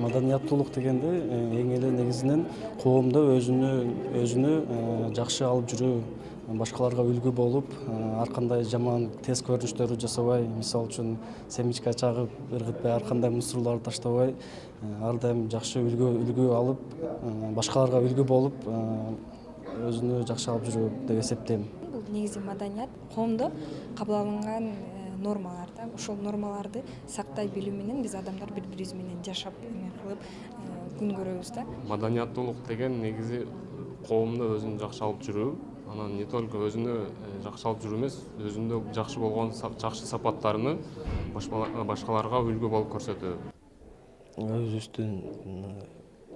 Маданияттуулук дегенде эң эле негизинен коомдо өзүнө жакшы алып жүрүү, башкаларга үлгү болуп, ар кандай жаман тез көрүнүштөрдү жасабай, мисалы үчүн семечко чагып, ыргытпай, ар кандай мусорлорду таштабай, ар дайым жакшы үлгү алып, башкаларга үлгү болуп, өзүнө жакшы алып жүрүү деп эсептейм. Бул негизи маданият коомдо кабыл алынган нормалар да. Ошол нормаларды сактай билүү менен биз адамдар бири бирибиз менен жашап эме кылып күн көрөбүз да. Маданияттуулук деген негизи коомдо өзүн жакшы алып жүрүү. Анан не только өзүнө жакшы алып жүрүү эмес, өзүндө жакшы болгон жакшы сапаттарыны башкаларга үлгү болуп көрсөтүү. Өзүбүздүн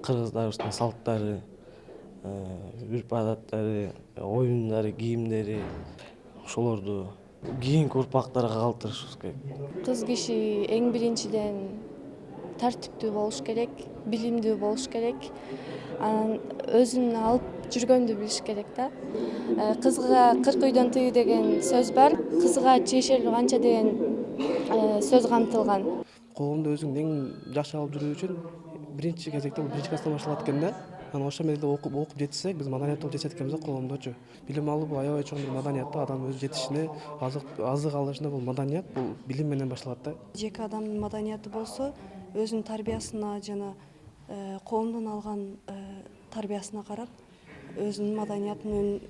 кыргыздарыбыздын салттары, үрп адаттары, оюндары, кийимдери ошолорду кийинки урпактарга калтырышыбыз керек. Кыз киши эң биринчиден тартиптүү болуш керек, билимдүү болуш керек. Анан өзүн алып жүргөндү билиш керек да. Кызга 40 үйдөн тыю деген сөз бар. Кызга чечелүү канча деген сөз камтылган. Коомдо өзүң эң жакшы алып жүрүү үчүн биринчи кезекте бул биринчи класстан башталат экен да. Анан ошол мезгилде окуп жетишсек, биз маданияттуулук жетишет экенбиз да коомдочу. Билим алуу бул аябай чоң бир маданият да, адам өзү жетишине, азык алышына бул маданият, бул билим менен башталат да. Жеке адамдын маданияты болсо, өзүнүн тарбиясына жана коомдон алган тарбиясына карап, өзүнүн маданиятын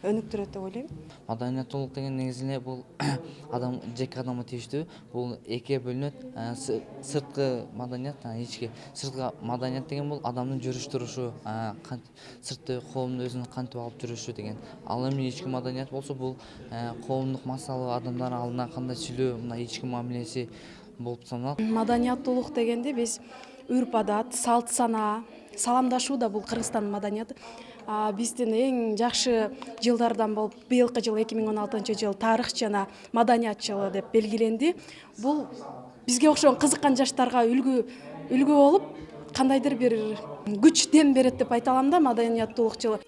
өнүктүрөт деп ойлойм. Маданияттуулук деген негизинен бул жеке адамга тийиштүү. Бул экиге бөлүнөт. Сырткы маданият, ички. Сырткы маданият деген бул адамдын жүрүш турушу, сыртты коомдо өзүн кантип алып жүрүшү деген. Ал эми ички маданият болсо бул коомдук масалуу адамдар алдына кандай сүйлөө, мына ички мамилеси болуп саналат. Маданияттуулук дегенде биз үрп адат, салт санаа, саламдашуу да бул Кыргызстандын маданияты. Биздин эң жакшы жылдардан болуп, быйылкы жыл 2016-жыл тарых жана маданият жылы деп белгиленди. Бул бизге окшогон кызыккан жаштарга үлгү болуп, кандайдыр бир күч дем берет деп айта алам да маданияттуулук жылы.